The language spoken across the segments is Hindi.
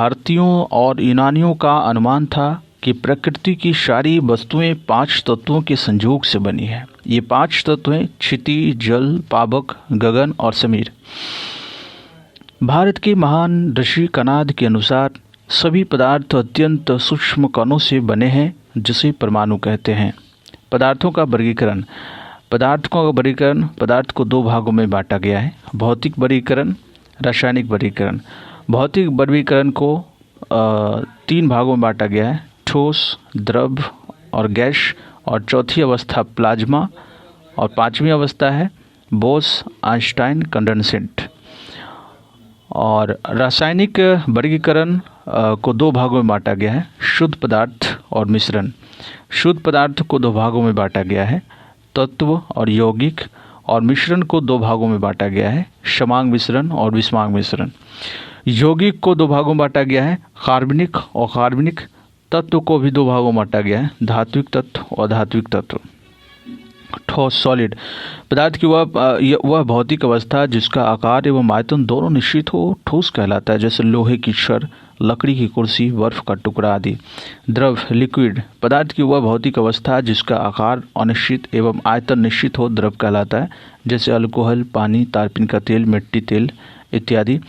भारतीयों और यूनानियों का अनुमान था कि प्रकृति की सारी वस्तुएं 5 तत्वों के संयोग से बनी है। ये 5 तत्व हैं क्षिति, जल, पावक, गगन और समीर। भारत के महान ऋषि कणाद के अनुसार सभी पदार्थ अत्यंत सूक्ष्म कणों से बने हैं, जिसे परमाणु कहते हैं। पदार्थों का वर्गीकरण। पदार्थ को 2 भागों में बांटा गया है, भौतिक वर्गीकरण, रासायनिक वर्गीकरण। भौतिक वर्गीकरण को 3 भागों में बांटा गया है, ठोस, द्रव और गैस। और चौथी अवस्था प्लाज्मा और 5वीं अवस्था है बोस-आइंस्टाइन कंडेंसेट। और रासायनिक वर्गीकरण को 2 भागों में बांटा गया है, शुद्ध पदार्थ और मिश्रण। शुद्ध पदार्थ को 2 भागों में बांटा गया है, तत्व और यौगिक। और मिश्रण को 2 भागों में बांटा गया है, क्षमांग मिश्रण और विषमांग मिश्रण। यौगिक को 2 भागों में बांटा गया है, कार्बनिक और कार्बनिक। तत्व को भी 2 भागों में बांटा गया है, धात्विक तत्व और धात्विक तत्व। ठोस सॉलिड। पदार्थ की वह भौतिक अवस्था जिसका आकार एवं आयतन दोनों निश्चित हो, ठोस कहलाता है, जैसे लोहे की छड़, लकड़ी की कुर्सी, बर्फ का टुकड़ा आदि। द्रव लिक्विड। पदार्थ की वह भौतिक अवस्था जिसका आकार अनिश्चित एवं आयतन निश्चित हो, द्रव कहलाता है, जैसे अल्कोहल, पानी, तारपीन का तेल, मिट्टी तेल इत्यादि।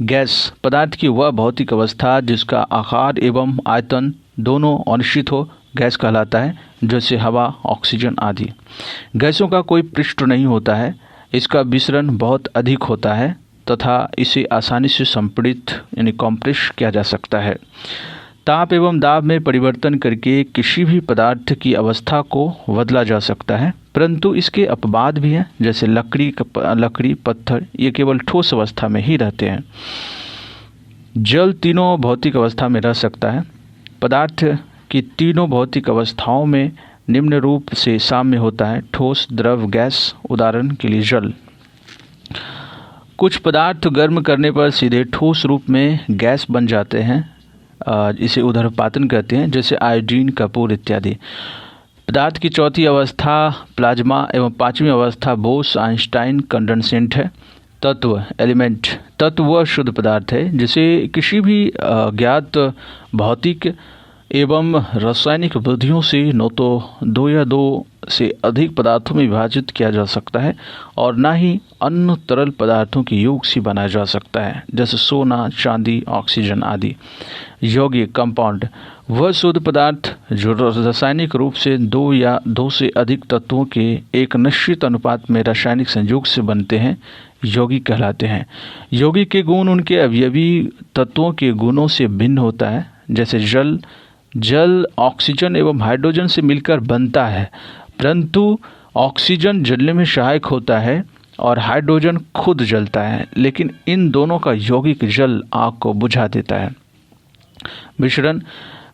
गैस। पदार्थ की वह भौतिक अवस्था जिसका आकार एवं आयतन दोनों अनिश्चित हो, गैस कहलाता है, जैसे हवा, ऑक्सीजन आदि। गैसों का कोई पृष्ठ नहीं होता है, इसका विसरण बहुत अधिक होता है तथा इसे आसानी से संपीड़ित यानी कॉम्प्रेस किया जा सकता है। ताप एवं दाब में परिवर्तन करके किसी भी पदार्थ की अवस्था को बदला जा सकता है, परंतु इसके अपवाद भी हैं, जैसे लकड़ी, पत्थर, ये केवल ठोस अवस्था में ही रहते हैं। जल तीनों भौतिक अवस्था में रह सकता है। पदार्थ की तीनों भौतिक अवस्थाओं में निम्न रूप से साम्य होता है, ठोस, द्रव, गैस। उदाहरण के लिए जल। कुछ पदार्थ गर्म करने पर सीधे ठोस रूप में गैस बन जाते हैं, इसे ऊर्ध्वपातन कहते हैं, जैसे आयोडीन, कपूर इत्यादि। पदार्थ की चौथी अवस्था प्लाज्मा एवं 5वीं अवस्था बोस-आइंस्टाइन कंडेंसेट है। तत्व एलिमेंट। तत्व वह शुद्ध पदार्थ है जिसे किसी भी ज्ञात भौतिक एवं रासायनिक विधियों से न तो 2 या 2 से अधिक पदार्थों में विभाजित किया जा सकता है और न ही अन्य तरल पदार्थों के योग से बनाया जा सकता है, जैसे सोना, चांदी, ऑक्सीजन आदि। यौगिक कंपाउंड वह शुद्ध पदार्थ जो रासायनिक रूप से 2 या 2 से अधिक तत्वों के एक निश्चित अनुपात में रासायनिक संयोग से बनते हैं, यौगिक कहलाते हैं। यौगिक के गुण उनके अवयवी तत्वों के गुणों से भिन्न होता है, जैसे जल ऑक्सीजन एवं हाइड्रोजन से मिलकर बनता है, परंतु ऑक्सीजन जलने में सहायक होता है और हाइड्रोजन खुद जलता है, लेकिन इन दोनों का यौगिक जल आग को बुझा देता है।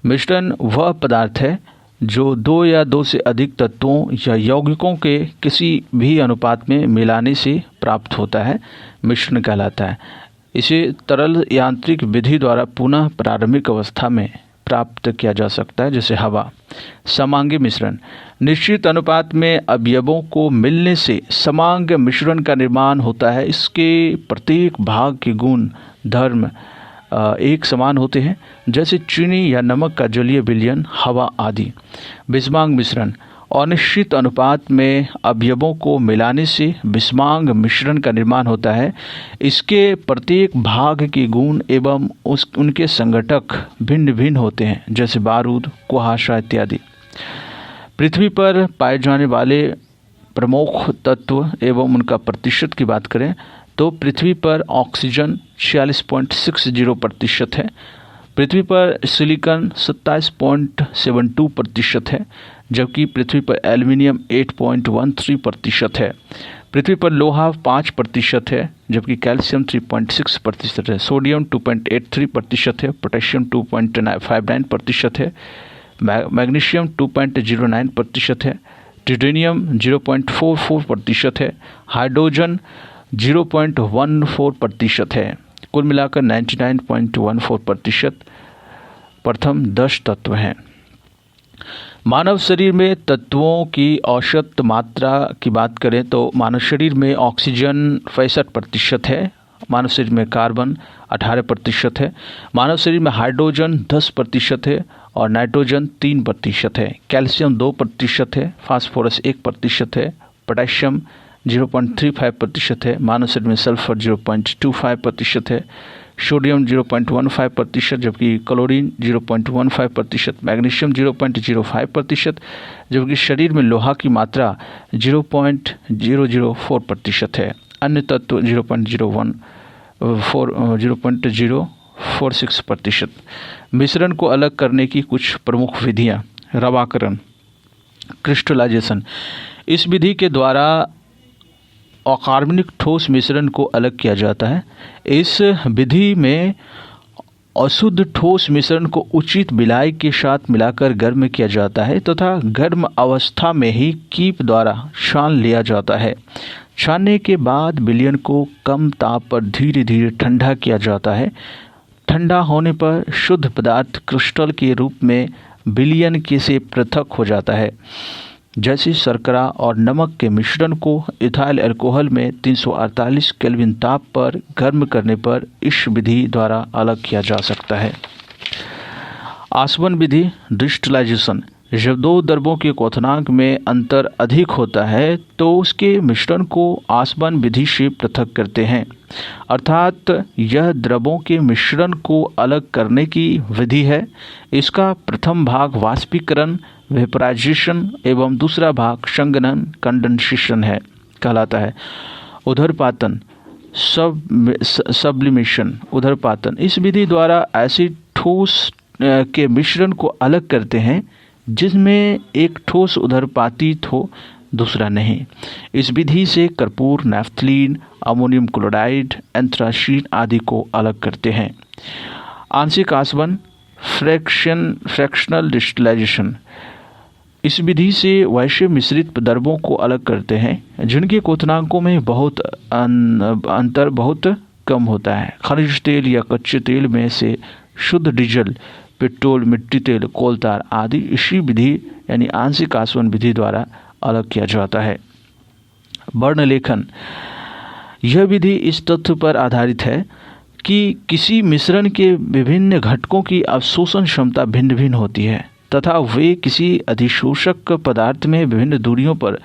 मिश्रण वह पदार्थ है जो 2 या 2 से अधिक तत्वों या यौगिकों के किसी भी अनुपात में मिलाने से प्राप्त होता है, मिश्रण कहलाता है। इसे तरल यांत्रिक विधि द्वारा पुनः प्रारंभिक अवस्था में प्राप्त किया जा सकता है, जैसे हवा। समांगी मिश्रण निश्चित अनुपात में अवयवों को मिलने से समांग मिश्रण का निर्माण होता है। इसके प्रत्येक भाग के गुण धर्म एक समान होते हैं, जैसे चीनी या नमक का जलीय विलयन, हवा आदि। विषमांग मिश्रण अनिश्चित अनुपात में अवयवों को मिलाने से विषमांग मिश्रण का निर्माण होता है। इसके प्रत्येक भाग के गुण एवं उनके संघटक भिन्न भिन्न होते हैं, जैसे बारूद, कुहासा इत्यादि। पृथ्वी पर पाए जाने वाले प्रमुख तत्व एवं उनका प्रतिशत की बात करें तो पृथ्वी पर ऑक्सीजन 46.60% है, पृथ्वी पर सिलिकॉन 27.72% है, जबकि पृथ्वी पर एल्युमिनियम 8.13% है। पृथ्वी पर लोहा 5% है, जबकि कैल्शियम 3.6% है, सोडियम 2.83% है, पोटेशियम 2.59% है, मैग्नीशियम 2.09% है, टिटेनियम 0.44% है, हाइड्रोजन 0.14% है। कुल मिलाकर 99.14% प्रथम 10 तत्व हैं। मानव शरीर में तत्वों की औसत मात्रा की बात करें तो मानव शरीर में ऑक्सीजन 65% है, मानव शरीर में कार्बन 18% है, मानव शरीर में हाइड्रोजन 10% है और नाइट्रोजन 3% है, कैल्शियम 2% है, फास्फोरस 1% है, पोटेशियम 0.35% है, मानव शरीर में सल्फर 0.25% है, सोडियम 0.15%, जबकि क्लोरीन 0.15%, मैग्नीशियम 0.05%, जबकि शरीर में लोहा की मात्रा 0.004% है। अन्य तत्व 0.046%। मिश्रण को अलग करने की कुछ प्रमुख विधियाँ। रवाकरण, क्रिस्टलाइजेशन। इस विधि के द्वारा अकार्बनिक ठोस मिश्रण को अलग किया जाता है। इस विधि में अशुद्ध ठोस मिश्रण को उचित बिलाई के साथ मिलाकर गर्म किया जाता है तथा गर्म अवस्था में ही कीप द्वारा छान लिया जाता है। छानने के बाद विलयन को कम ताप पर धीरे धीरे ठंडा किया जाता है। ठंडा होने पर शुद्ध पदार्थ क्रिस्टल के रूप में विलयन के से पृथक हो जाता है। जैसे शर्करा और नमक के मिश्रण को इथाइल अल्कोहल में 348 केल्विन ताप पर गर्म करने पर इस विधि द्वारा अलग किया जा सकता है। आसवन विधि, डिस्टिलाइजेशन। जब दो द्रवों के क्वथनांक में अंतर अधिक होता है तो उसके मिश्रण को आसवन विधि से पृथक करते हैं, अर्थात यह द्रवों के मिश्रण को अलग करने की विधि है। इसका प्रथम भाग वाष्पीकरण वेपराइजेशन एवं दूसरा भाग संघनन कंडेंसेशन है कहलाता है। उदरपातन, सब्लिमेशन, उदरपातन। इस विधि द्वारा ऐसे ठोस के मिश्रण को अलग करते हैं जिसमें एक ठोस उदरपातित हो, दूसरा नहीं। इस विधि से कर्पूर, नैफ्थलीन, अमोनियम क्लोराइड, एंथ्रासीन आदि को अलग करते हैं। आंशिक आसवन, फ्रैक्शनल डिस्टिलाइजेशन। इस विधि से वैसे मिश्रित द्रवों को अलग करते हैं जिनके क्वथनांकों में बहुत अंतर बहुत कम होता है। खनिज तेल या कच्चे तेल में से शुद्ध डीजल, पेट्रोल, मिट्टी तेल, कोलतार आदि इसी विधि यानी आंशिक आसवन विधि द्वारा अलग किया जाता है। वर्णलेखन। यह विधि इस तथ्य पर आधारित है कि किसी मिश्रण के विभिन्न घटकों की अवशोषण क्षमता भिन्न भिन्न होती है तथा वे किसी अधिशोषक पदार्थ में विभिन्न दूरियों पर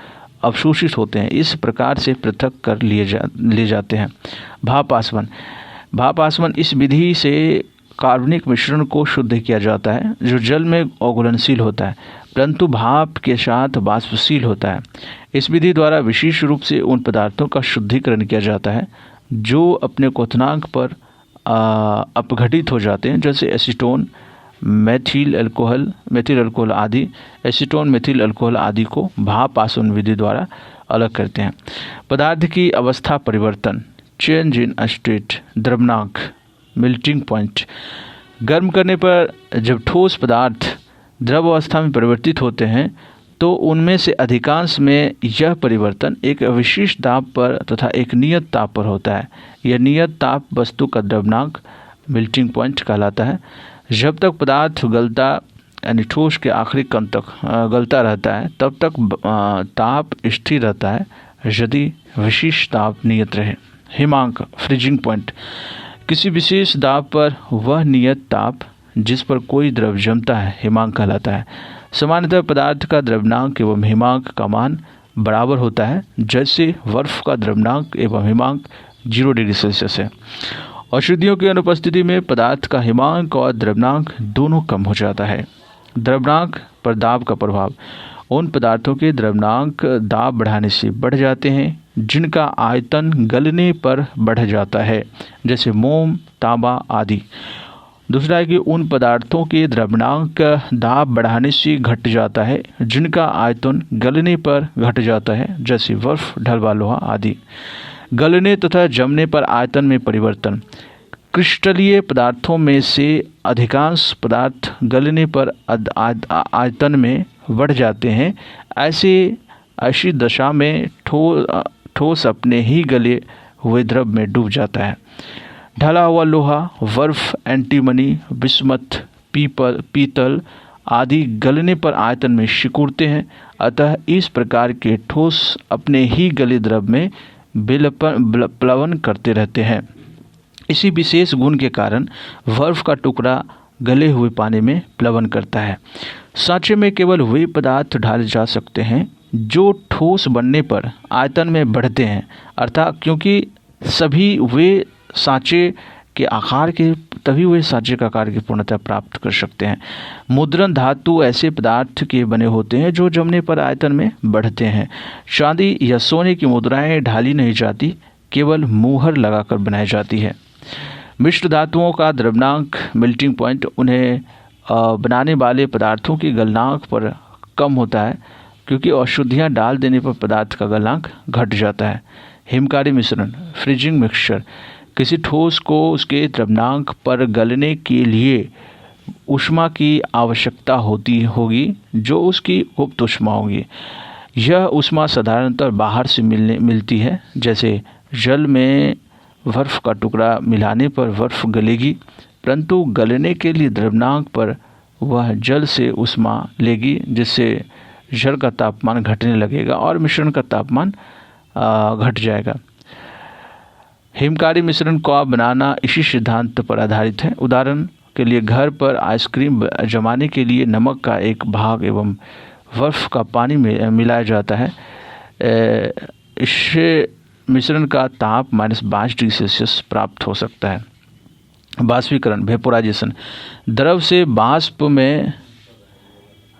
अवशोषित होते हैं। इस प्रकार से पृथक कर ले जाते हैं। भाप आसवन। भाप आसवन इस विधि से कार्बनिक मिश्रण को शुद्ध किया जाता है जो जल में अघुलनशील होता है परंतु भाप के साथ वाष्पशील होता है। इस विधि द्वारा विशेष रूप से उन पदार्थों का शुद्धिकरण किया जाता है जो अपने क्वथनांक पर अपघटित हो जाते हैं, जैसे एसीटोन, मेथिल अल्कोहल आदि। एसीटोन, मेथिल अल्कोहल आदि को भाप आसवन विधि द्वारा अलग करते हैं। पदार्थ की अवस्था परिवर्तन, चेंज इन स्टेट, द्रवनांक, मेल्टिंग पॉइंट। गर्म करने पर जब ठोस पदार्थ द्रव अवस्था में परिवर्तित होते हैं तो उनमें से अधिकांश में यह परिवर्तन एक विशिष्ट दाब पर तथा एक नियत ताप पर होता है। यह नियत ताप वस्तु का द्रवनांक, मेल्टिंग पॉइंट कहलाता है। जब तक पदार्थ गलता यानी ठोस के आखिरी कण तक गलता रहता है तब तक ताप स्थिर रहता है यदि विशिष्ट ताप नियत रहे। हिमांक, फ्रीजिंग पॉइंट। किसी विशेष दाब पर वह नियत ताप जिस पर कोई द्रव जमता है हिमांक कहलाता है। सामान्यतः पदार्थ का द्रव्यनांक एवं हिमांक का मान बराबर होता है, जैसे बर्फ का द्रव्यनांक एवं हिमांक 0 डिग्री सेल्सियस है। अशुद्धियों की अनुपस्थिति में पदार्थ का हिमांक और द्रव्यनांक दोनों कम हो जाता है। द्रव्यनांक पर दाब का प्रभाव। उन पदार्थों के द्रव्यनांक दाब बढ़ाने से बढ़ जाते हैं जिनका आयतन गलने पर बढ़ जाता है, जैसे मोम, तांबा आदि। दूसरा है कि उन पदार्थों के द्रव्यनांक दाब बढ़ाने से घट जाता है जिनका आयतन गलने पर घट जाता है, जैसे बर्फ, ढलवा लोहा आदि। गलने तथा जमने पर आयतन में परिवर्तन। क्रिस्टलीय पदार्थों में से अधिकांश पदार्थ गलने पर आयतन में बढ़ जाते हैं। ऐसी दशा में ठोस अपने ही गले हुए द्रव में डूब जाता है। ढला हुआ लोहा, बर्फ, एंटीमनी, बिस्मथ, पीतल आदि गलने पर आयतन में सिकुड़ते हैं। अतः इस प्रकार के ठोस अपने ही गले द्रव में प्लवन करते रहते हैं। इसी विशेष गुण के कारण बर्फ का टुकड़ा गले हुए पानी में प्लवन करता है। सांचे में केवल वे पदार्थ डाले जा सकते हैं जो ठोस बनने पर आयतन में बढ़ते हैं, अर्थात क्योंकि सभी वे सांचे के आकार के तभी वे सांचे का आकार की पूर्णता प्राप्त कर सकते हैं। मुद्रण धातु ऐसे पदार्थ के बने होते हैं जो जमने पर आयतन में बढ़ते हैं। चांदी या सोने की मुद्राएं ढाली नहीं जाती, केवल मुहर लगाकर बनाई जाती है। मिश्र धातुओं का द्रव्यनांक मेल्टिंग पॉइंट उन्हें बनाने वाले पदार्थों की गलनांक पर कम होता है, क्योंकि अशुद्धियाँ डाल देने पर पदार्थ का गलनांक घट जाता है। हिमकारी मिश्रण फ्रीजिंग मिक्सचर किसी ठोस को उसके द्रव्यनांक पर गलने के लिए ऊष्मा की आवश्यकता होगी जो उसकी गुप्त ऊष्मा होगी। यह ऊष्मा साधारणतः बाहर से मिलती है, जैसे जल में बर्फ का टुकड़ा मिलाने पर बर्फ गलेगी, परंतु गलने के लिए द्रव्यनांक पर वह जल से ऊष्मा लेगी, जिससे जल का तापमान घटने लगेगा और मिश्रण का तापमान घट जाएगा। हिमकारी मिश्रण को बनाना इसी सिद्धांत पर आधारित है। उदाहरण के लिए घर पर आइसक्रीम जमाने के लिए नमक का एक भाग एवं बर्फ का पानी में मिलाया जाता है। इससे मिश्रण का ताप -22°C प्राप्त हो सकता है। बाष्पीकरण वेपोराइजेशन द्रव से वाष्प में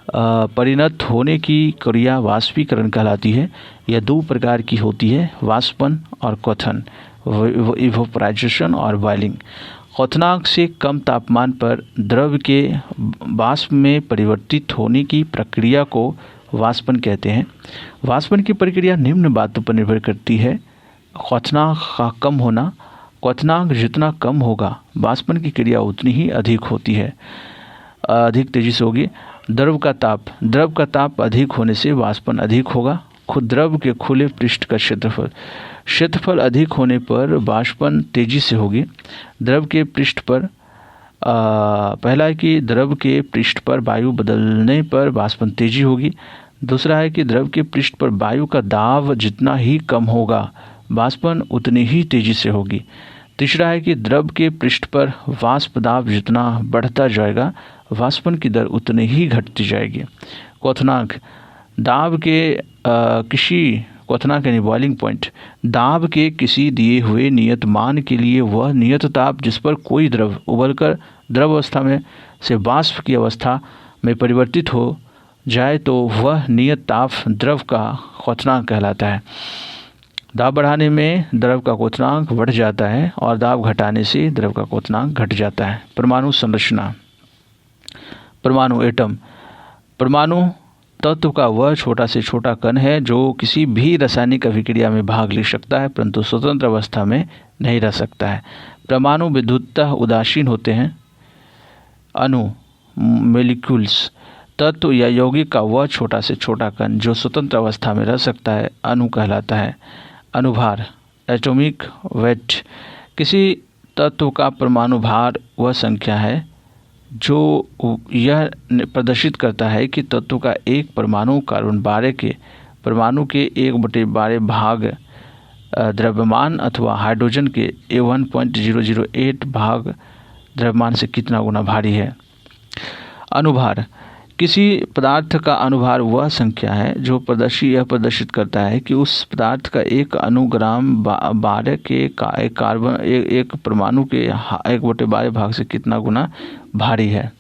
परिणत होने की क्रिया वाष्पीकरण कहलाती है। यह दो प्रकार की होती है, वाष्पन और क्वथन, इवेपोराइजेशन और बॉइलिंग। क्वथनांक से कम तापमान पर द्रव के वाष्प में परिवर्तित होने की प्रक्रिया को वाष्पन कहते हैं। वाष्पन की प्रक्रिया निम्न बातों पर निर्भर करती है। क्वथनांक का कम होना, क्वथनांक जितना कम होगा वाष्पन की क्रिया उतनी ही अधिक होती है, अधिक तेजी से होगी। द्रव का ताप अधिक होने से वाष्पन अधिक होगा। खुद द्रव के खुले पृष्ठ का क्षेत्रफल अधिक होने पर वाष्पन तेजी से होगी। द्रव के पृष्ठ पर पहला है कि द्रव के पृष्ठ पर वायु बदलने पर वाष्पन तेजी होगी। दूसरा है कि द्रव के पृष्ठ पर वायु का दाब जितना ही कम होगा वाष्पन उतनी ही तेजी से होगी। तीसरा है कि द्रव के पृष्ठ पर वाष्प दाब जितना बढ़ता जाएगा वाष्पन की दर उतनी ही घटती जाएगी। क्वथनांक दाब के क्वथनांक यानी बॉइलिंग पॉइंट दाब के किसी दिए हुए नियत मान के लिए वह नियत ताप जिस पर कोई द्रव उबलकर द्रव अवस्था में से वाष्प की अवस्था में परिवर्तित हो जाए तो वह नियत ताप द्रव का क्वथनांक कहलाता है। दाब बढ़ाने में द्रव का क्वथनांक बढ़ जाता है और दाब घटाने से द्रव का क्वथनांक घट जाता है। परमाणु संरचना परमाणु एटम परमाणु तत्व का वह छोटा से छोटा कण है जो किसी भी रासायनिक अभिक्रिया में भाग ले सकता है परंतु स्वतंत्र अवस्था में नहीं रह सकता है। परमाणु विद्युततः उदासीन होते हैं। अणु मोलिक्यूल्स तत्व या यौगिक का वह छोटा से छोटा कण जो स्वतंत्र अवस्था में रह सकता है अणु कहलाता है। अनुभार एटॉमिक वेट किसी तत्व का परमाणु भार वह संख्या है जो यह प्रदर्शित करता है कि तत्व का एक परमाणु कार्बन 12 के परमाणु के 1/12 भाग द्रव्यमान अथवा हाइड्रोजन के 1.008 भाग द्रव्यमान से कितना गुना भारी है। अनुभार किसी पदार्थ का अनुभार वह संख्या है जो यह प्रदर्शित करता है कि उस पदार्थ का एक अनुग्राम 12 के कार्बन एक परमाणु के 1/12 भाग से कितना गुना भारी है।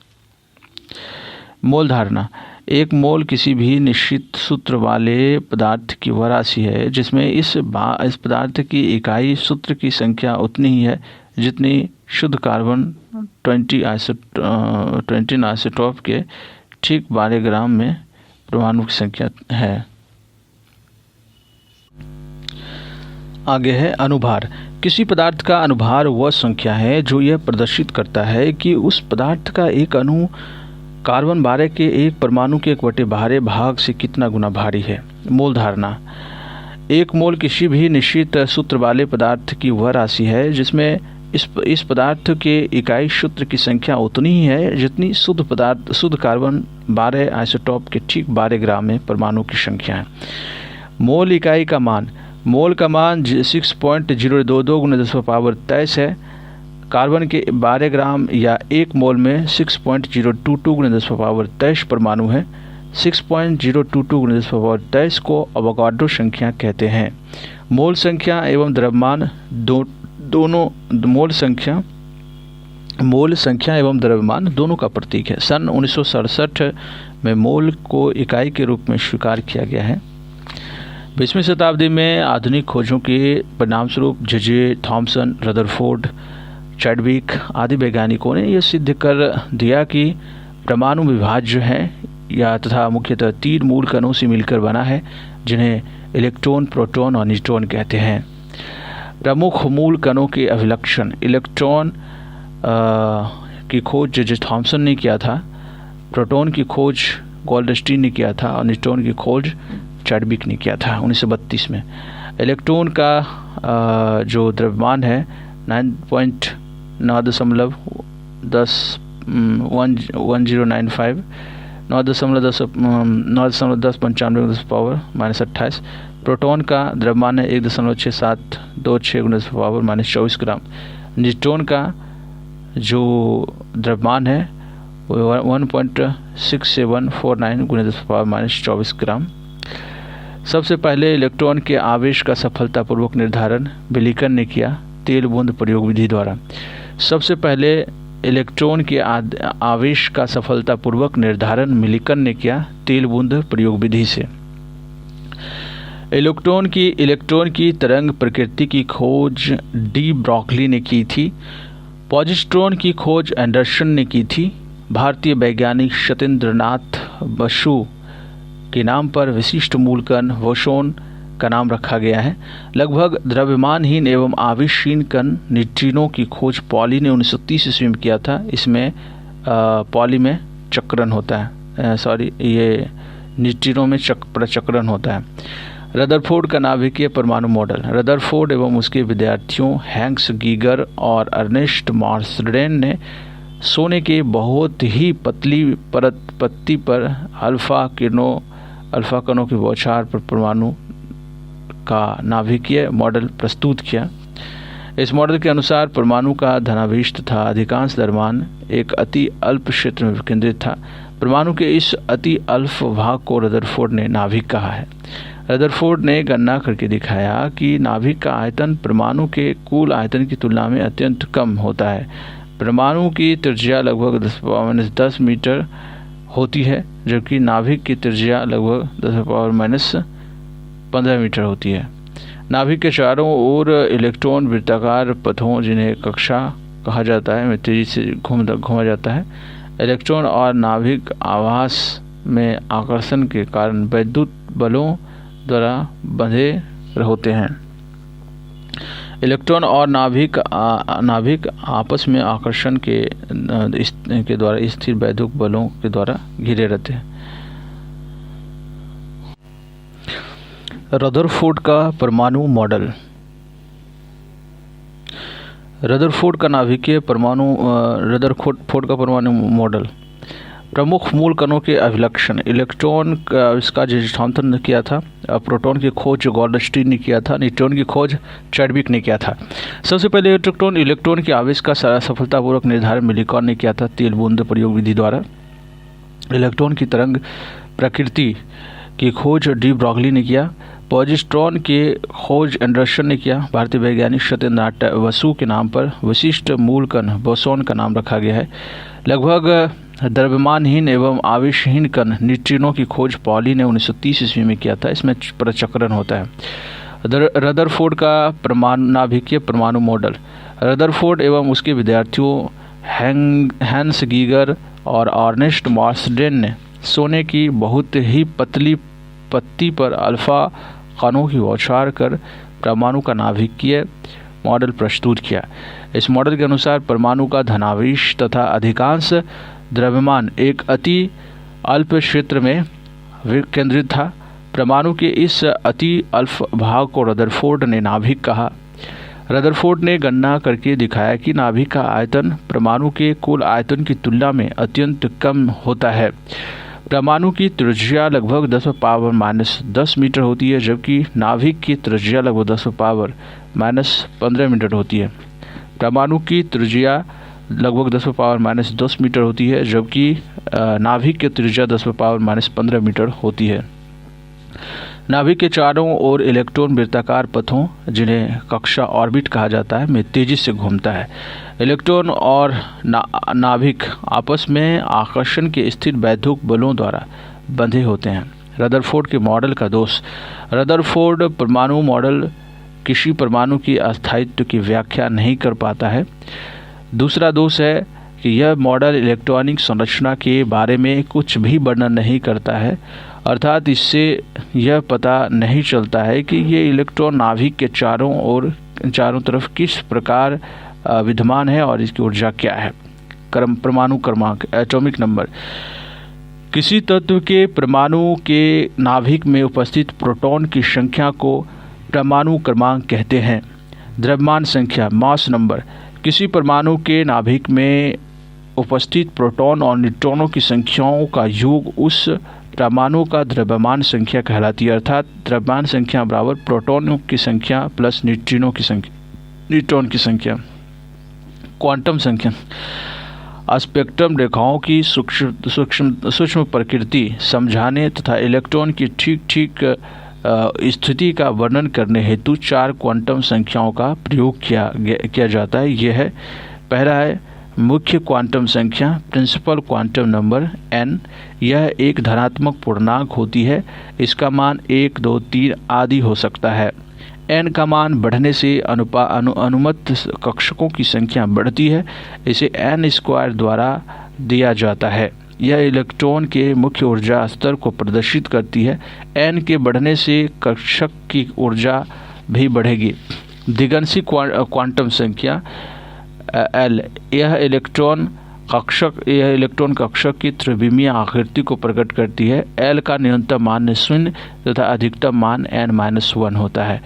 मोल धारणा एक मोल किसी भी निश्चित सूत्र वाले पदार्थ की वह राशि है जिसमें इस पदार्थ की इकाई सूत्र की संख्या उतनी ही है जितनी शुद्ध कार्बन 20 आइसोटोप के ठीक 12 ग्राम में परमाणु की संख्या है। आगे है अनुभार किसी पदार्थ का अनुभार वह संख्या है जो यह प्रदर्शित करता है कि उस पदार्थ का एक अणु कार्बन 12 के एक परमाणु के 1/12 भाग से कितना गुना भारी है। मोल धारणा एक मोल किसी भी निश्चित सूत्र वाले पदार्थ की वह राशि है जिसमें इस पदार्थ के इकाई सूत्र की संख्या उतनी ही है जितनी शुद्ध कार्बन 12 आइसोटोप के ठीक 12 ग्राम में परमाणु की संख्या है। मोल इकाई का मान 6.022 × 10⁻23 है। कार्बन के 12 ग्राम या 1 मोल में 6.022 × 10⁻23 परमाणु है। 6.022 × 10⁻23 को अवोगाड्रो संख्या कहते हैं। मोल संख्या एवं द्रव्यमान दोनों मोल संख्या एवं द्रव्यमान दोनों का प्रतीक है। सन 1967 में मोल को इकाई के रूप में स्वीकार किया गया है। 20वीं शताब्दी में आधुनिक खोजों के परिणामस्वरूप जे थॉमसन, रदरफोर्ड, चैडविक आदि वैज्ञानिकों ने यह सिद्ध कर दिया कि परमाणु विभाज्य है या तथा मुख्यतः 3 मूल कणों से मिलकर बना है, जिन्हें इलेक्ट्रॉन, प्रोटॉन और न्यूट्रॉन कहते हैं। प्रमुख मूल कणों के अभिलक्षण: इलेक्ट्रॉन की खोज जे थॉमसन ने किया था, प्रोटॉन की खोज गोल्डस्टीन ने किया था और न्यूट्रॉन की खोज चैडविक ने किया था 1932 में। इलेक्ट्रॉन का जो द्रव्यमान है 9.1095 प्रोटॉन का द्रव्यमान है 1.6726 × 10⁻24 ग्राम। न्यूट्रॉन का जो द्रव्यमान है 1.6749 × 10⁻24 ग्राम। सबसे पहले इलेक्ट्रॉन के आवेश का सफलतापूर्वक निर्धारण विलिकन ने किया तेल बूंद प्रयोग विधि द्वारा। सबसे पहले इलेक्ट्रॉन के आवेश का सफलतापूर्वक निर्धारण मिलिकन ने किया तेल बूंद प्रयोग विधि से। इलेक्ट्रॉन की तरंग प्रकृति की खोज डी ब्रॉगली ने की थी। पॉजिट्रॉन की खोज एंडरसन ने की थी। भारतीय वैज्ञानिक सत्येंद्रनाथ बसु के नाम पर विशिष्ट मूलकण बोसोन का नाम रखा गया है। लगभग द्रव्यमानहीन एवं आवेशहीन कण न्यूट्रिनो की खोज पॉली ने 1930 ईस्वी में किया था। इसमें पॉली में चक्रण होता है, ये न्यूट्रिनो में प्रचक्रण होता है। रदरफोर्ड का नाभिकीय परमाणु मॉडल: रदरफोर्ड एवं उसके विद्यार्थियों हैंस गीगर और अर्नेस्ट मार्सडेन ने सोने के बहुत ही पतली पत्ती पर अल्फा कणों की बौछार पर परमाणु का नाभिकीय मॉडल प्रस्तुत किया। इस मॉडल के अनुसार परमाणु का धनावेश तथा अधिकांश द्रव्यमान एक अति अल्प क्षेत्र में केंद्रित था। परमाणु के इस अति अल्प भाग को रदरफोर्ड ने नाभिक कहा है। रदरफोर्ड ने गणना करके दिखाया कि नाभिक का आयतन परमाणु के कुल आयतन की तुलना में अत्यंत कम होता है। परमाणु की त्रिज्या लगभग 10⁻10 मीटर होती है, जबकि नाभिक की त्रिज्या लगभग 10⁻15 मीटर होती है। नाभिक के चारों ओर इलेक्ट्रॉन वृत्ताकार पथों, जिन्हें कक्षा कहा जाता है, में तेजी से घूमा जाता है। इलेक्ट्रॉन और नाभिक आवास में आकर्षण के कारण वैद्युत बलों द्वारा बंधे होते हैं। इलेक्ट्रॉन और नाभिक आपस में आकर्षण के द्वारा स्थिर वैद्युत बलों के द्वारा घिरे रहते हैं। रदरफोर्ड का परमाणु मॉडल: रदरफोर्ड का परमाणु मॉडल। प्रमुख मूल कणों के अभिलक्षण: इलेक्ट्रॉन का आविष्कार जे थॉमसन ने किया था। प्रोटॉन की खोज गोल्डस्टीन ने किया था। न्यूट्रॉन की खोज चैडविक ने किया था। सबसे पहले इलेक्ट्रॉन के आवेश का सफलतापूर्वक निर्धारण मिलिकन ने किया था तेल बूंद प्रयोग विधि द्वारा। इलेक्ट्रॉन की तरंग प्रकृति की खोज डी ब्रॉगली ने किया। पॉजिट्रॉन की खोज एंडरसन ने किया। भारतीय वैज्ञानिक सत्येंद्रनाथ बसु के नाम पर विशिष्ट मूलकण बोसोन का नाम रखा गया है। लगभग द्रव्यमानहीन एवं आवेशहीन कण न्यूट्रिनो की खोज पॉली ने 1930 ईस्वी में किया था। इसमें प्रचक्रण होता है। रदरफोर्ड का नाभिकीय परमाणु मॉडल: रदरफोर्ड एवं उसके विद्यार्थियों हैंस गीगर और अर्नेस्ट मार्सडेन ने सोने की बहुत ही पतली पत्ती पर अल्फा कणों की बौछार कर परमाणु का नाभिकीय मॉडल प्रस्तुत किया। इस मॉडल के अनुसार परमाणु का धनावेश तथा अधिकांश द्रव्यमान एक अति अल्प क्षेत्र में केंद्रित था। परमाणु के इस अति अल्प भाग को रदरफोर्ड ने नाभिक कहा। रदरफोर्ड ने गणना करके दिखाया कि नाभिक का आयतन परमाणु के कुल आयतन की तुलना में अत्यंत कम होता है। परमाणु की त्रिज्या लगभग 10⁻−10 मीटर होती है, जबकि नाभिक की त्रिज्या लगभग 10⁻−15 मीटर होती है। परमाणु की त्रिज्या लगभग 10⁻⁻10 मीटर होती है, जबकि नाभिक की त्रिज्या 10⁻⁻15 मीटर होती है। नाभिक के चारों ओर इलेक्ट्रॉन वृत्ताकार पथों, जिन्हें कक्षा ऑर्बिट कहा जाता है, में तेजी से घूमता है। इलेक्ट्रॉन और नाभिक आपस में आकर्षण के स्थिर वैद्युत बलों द्वारा बंधे होते हैं। रदरफोर्ड के मॉडल का दोष। रदरफोर्ड परमाणु मॉडल किसी परमाणु की अस्थायित्व की व्याख्या नहीं कर पाता है। दूसरा दोष है कि यह मॉडल इलेक्ट्रॉनिक संरचना के बारे में कुछ भी वर्णन नहीं करता है, अर्थात इससे यह पता नहीं चलता है कि ये इलेक्ट्रॉन नाभिक के चारों तरफ किस प्रकार विद्यमान है और इसकी ऊर्जा क्या है। परमाणु क्रमांक, एटॉमिक नंबर। किसी तत्व के परमाणु के नाभिक में उपस्थित प्रोटॉन की संख्या को परमाणु क्रमांक कहते हैं। द्रव्यमान संख्या, मास नंबर। किसी परमाणु के नाभिक में उपस्थित प्रोटॉन और न्यूट्रॉनों की संख्याओं का योग उस परमाणु का द्रव्यमान संख्या कहलाती है, अर्थात द्रव्यमान संख्या बराबर प्रोटॉनों की संख्या प्लस न्यूट्रॉन की संख्या। क्वांटम संख्या। स्पेक्ट्रम रेखाओं की सूक्ष्म प्रकृति समझाने तथा इलेक्ट्रॉन की ठीक स्थिति का वर्णन करने हेतु 4 क्वांटम संख्याओं का प्रयोग किया जाता है। यह है, पहला है मुख्य क्वांटम संख्या, प्रिंसिपल क्वांटम नंबर n। यह एक धनात्मक पूर्णांक होती है। इसका मान 1, 2, 3 आदि हो सकता है। n का मान बढ़ने से अनुमत कक्षकों की संख्या बढ़ती है। इसे n² द्वारा दिया जाता है। यह इलेक्ट्रॉन के मुख्य ऊर्जा स्तर को प्रदर्शित करती है। n के बढ़ने से कक्षक की ऊर्जा भी बढ़ेगी। दिगंशी क्वांटम संख्या L। यह इलेक्ट्रॉन कक्षक की त्रिविमीय आकृति को प्रकट करती है। L का न्यूनतम मान 0 तथा अधिकतम मान n-1 होता है।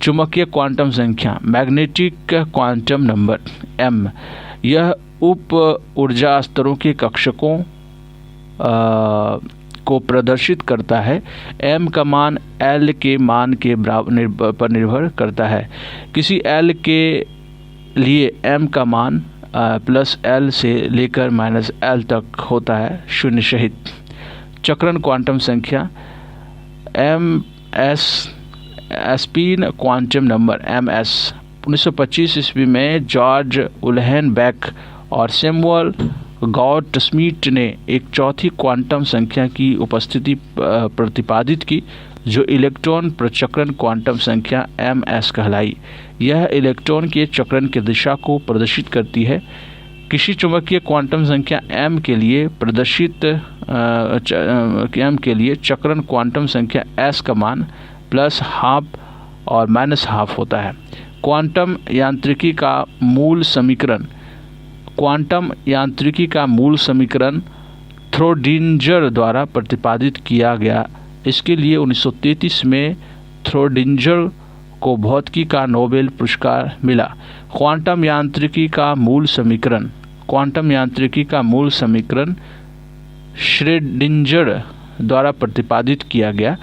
चुंबकीय क्वांटम संख्या, मैग्नेटिक क्वांटम नंबर M। यह उप ऊर्जा स्तरों के कक्षकों को प्रदर्शित करता है। m का मान L के मान के पर निर्भर करता है। किसी L के लिए m का मान प्लस L से लेकर -L तक होता है, शून्य सहित। चक्रण क्वांटम संख्या ms। Spin quantum number ms। 1925 ईस्वी में जॉर्ज उल्हेनबेक और सैमुअल गॉडस्मिट ने एक चौथी क्वांटम संख्या की उपस्थिति प्रतिपादित की, जो इलेक्ट्रॉन प्रचक्रण क्वांटम संख्या ms कहलाई। यह इलेक्ट्रॉन के चक्रण की दिशा को प्रदर्शित करती है। किसी चुंबकीय क्वांटम संख्या m के लिए चक्रण क्वांटम संख्या s का मान +½ और -½ होता है। क्वांटम यांत्रिकी का मूल समीकरण। क्वांटम यांत्रिकी का मूल समीकरण थ्रोडिंजर द्वारा प्रतिपादित किया गया। इसके लिए 1933 में थ्रोडिंजर को भौतिकी का नोबेल पुरस्कार मिला। क्वांटम यांत्रिकी का मूल समीकरण श्रोडिंजर द्वारा प्रतिपादित किया गया।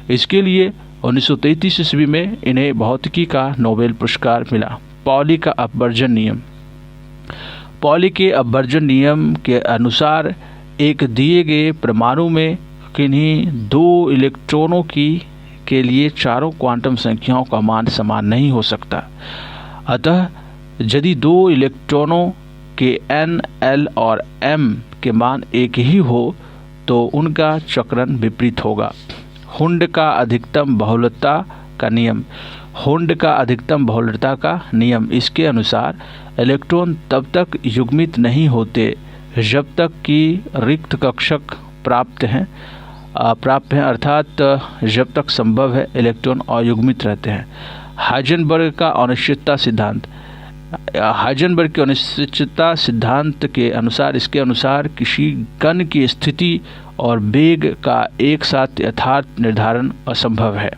इसके लिए 1933 ईस्वी में इन्हें भौतिकी का नोबेल पुरस्कार मिला। पॉली का अपवर्जन नियम। पॉली के अपवर्जन नियम के अनुसार एक दिए गए परमाणु में किन्हीं 2 इलेक्ट्रॉनों के लिए चारों क्वांटम संख्याओं का मान समान नहीं हो सकता। अतः यदि 2 इलेक्ट्रॉनों के n, l और m के मान एक ही हो तो उनका चक्रण विपरीत होगा। हुंड का अधिकतम बहुलकता का नियम। इसके अनुसार इलेक्ट्रॉन तब तक युग्मित नहीं होते जब तक कि रिक्त कक्षक प्राप्त हैं, अर्थात जब तक संभव है इलेक्ट्रॉन अयुग्मित रहते हैं। हाइजेनबर्ग के अनिश्चितता सिद्धांत के अनुसार, इसके अनुसार किसी कण की स्थिति और वेग का एक साथ यथार्थ निर्धारण असंभव है।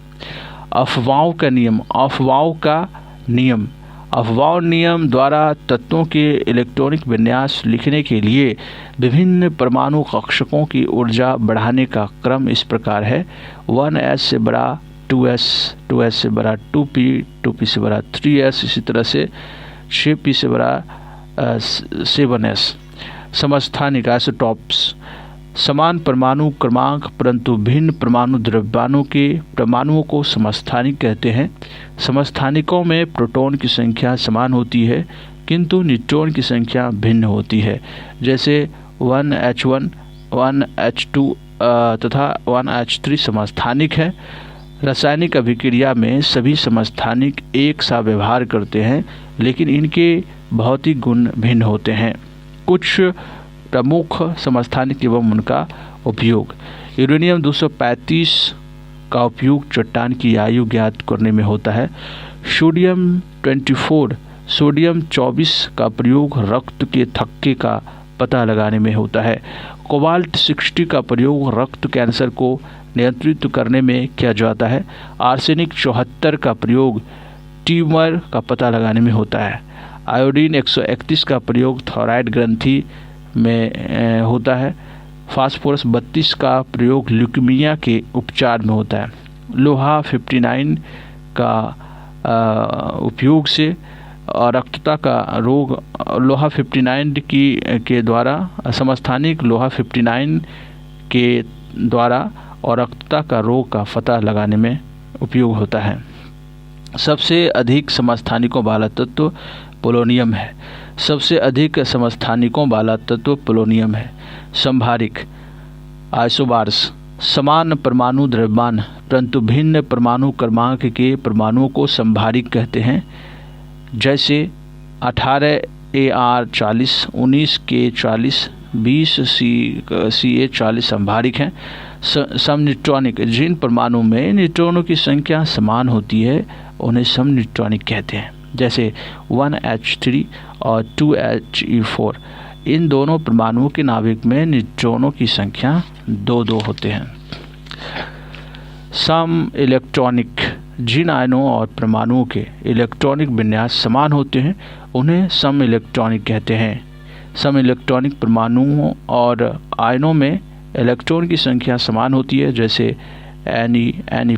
अफबाउ नियम द्वारा तत्वों के इलेक्ट्रॉनिक विन्यास लिखने के लिए विभिन्न परमाणु कक्षकों की ऊर्जा बढ़ाने का क्रम इस प्रकार है: 1s से बड़ा 2s, 2s से बड़ा 2p, 2p से बड़ा 3s, इसी तरह से 6p से बड़ा 7s। समस्थानिक आइसोटॉप्स, समान परमाणु क्रमांक परंतु भिन्न परमाणु द्रव्यमानों के परमाणुओं को समस्थानिक कहते हैं। समस्थानिकों में प्रोटॉन की संख्या समान होती है किंतु न्यूट्रॉन की संख्या भिन्न होती है। जैसे 1h1, 1h2 तथा 1h3 समस्थानिक है। रासायनिक अभिक्रिया में सभी समस्थानिक एक सा व्यवहार करते हैं लेकिन इनके भौतिक गुण भिन्न होते हैं। कुछ प्रमुख समस्थानिक एवं उनका उपयोग। यूरेनियम 235 का उपयोग चट्टान की आयु ज्ञात करने में होता है। सोडियम 24, सोडियम 24 का प्रयोग रक्त के थक्के का पता लगाने में होता है। कोबाल्ट 60 का प्रयोग रक्त कैंसर को नियंत्रित करने में किया जाता है। आर्सेनिक 74 का प्रयोग ट्यूमर का पता लगाने में होता है। आयोडीन 131 का प्रयोग थायराइड ग्रंथि में होता है। फास्फोरस 32 का प्रयोग ल्यूकीमिया के उपचार में होता है। लोहा 59 का उपयोग से रक्तता का रोग, लोहा 59 के द्वारा समस्थानिक लोहा 59 के द्वारा और रक्तता का रोग का पता लगाने में उपयोग होता है। सबसे अधिक समस्थानिकों वाला तत्व पोलोनियम है। सबसे अधिक समस्थानिकों वाला तत्व पोलोनियम है। संभारिक आइसोबार्स, समान परमाणु द्रव्यमान परंतु भिन्न परमाणु क्रमांक के परमाणुओं को संभारिक कहते हैं। जैसे 18Ar40, 19K40, 20Ca40 संभारिक हैं। समन्यूट्रॉनिक, जिन परमाणु में न्यूट्रॉनों की संख्या समान होती है उन्हें समन्यूट्रॉनिक कहते हैं। जैसे 1H3 और 2He4, इन दोनों परमाणुओं के नाभिक में न्यूट्रॉनों की संख्या 2-2 होते हैं। सम इलेक्ट्रॉनिक, जिन आयनों और परमाणुओं के इलेक्ट्रॉनिक विन्यास समान होते हैं उन्हें सम इलेक्ट्रॉनिक कहते हैं। सम इलेक्ट्रॉनिक परमाणुओं और आयनों में इलेक्ट्रॉन की संख्या समान होती है। जैसे Ne, Ne+,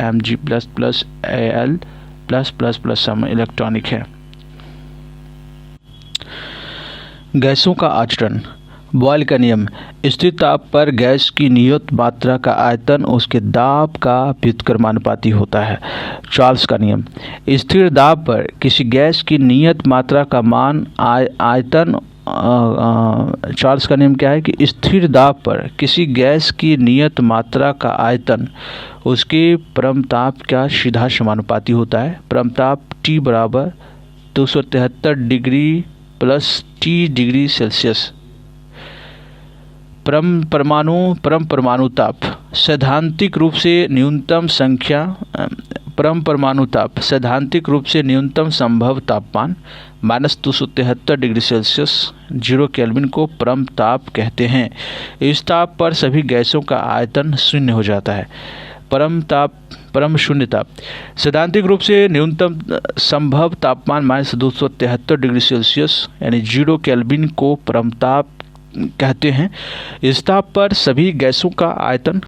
Mg++, Al+++ सम इलेक्ट्रॉनिक है। गैसों का आचरण। बॉयल का नियम। स्थिर ताप पर गैस की नियत मात्रा का आयतन उसके दाब का व्युत्क्रमानुपाती होता है। चार्ल्स का नियम। स्थिर दाब पर किसी गैस की नियत मात्रा का मान आयतन चार्ल्स का नियम क्या है कि स्थिर दाब पर किसी गैस की नियत मात्रा का आयतन उसके परम ताप का सीधा समानुपाती होता है। परम ताप T बराबर 273 degree plus T degree Celsius. परम परमाणु ताप सैद्धांतिक रूप से न्यूनतम संख्या, परम परमाणु ताप सैद्धांतिक रूप से न्यूनतम संभव तापमान -273 डिग्री सेल्सियस 0 केल्विन को परम ताप कहते हैं। इस ताप पर सभी गैसों का आयतन शून्य हो जाता है। परम शून्य ताप सैद्धांतिक रूप से न्यूनतम संभव तापमान -273 डिग्री सेल्सियस यानी 0 केल्विन को परम ताप कहते हैं। इस ताप पर सभी गैसों का आयतन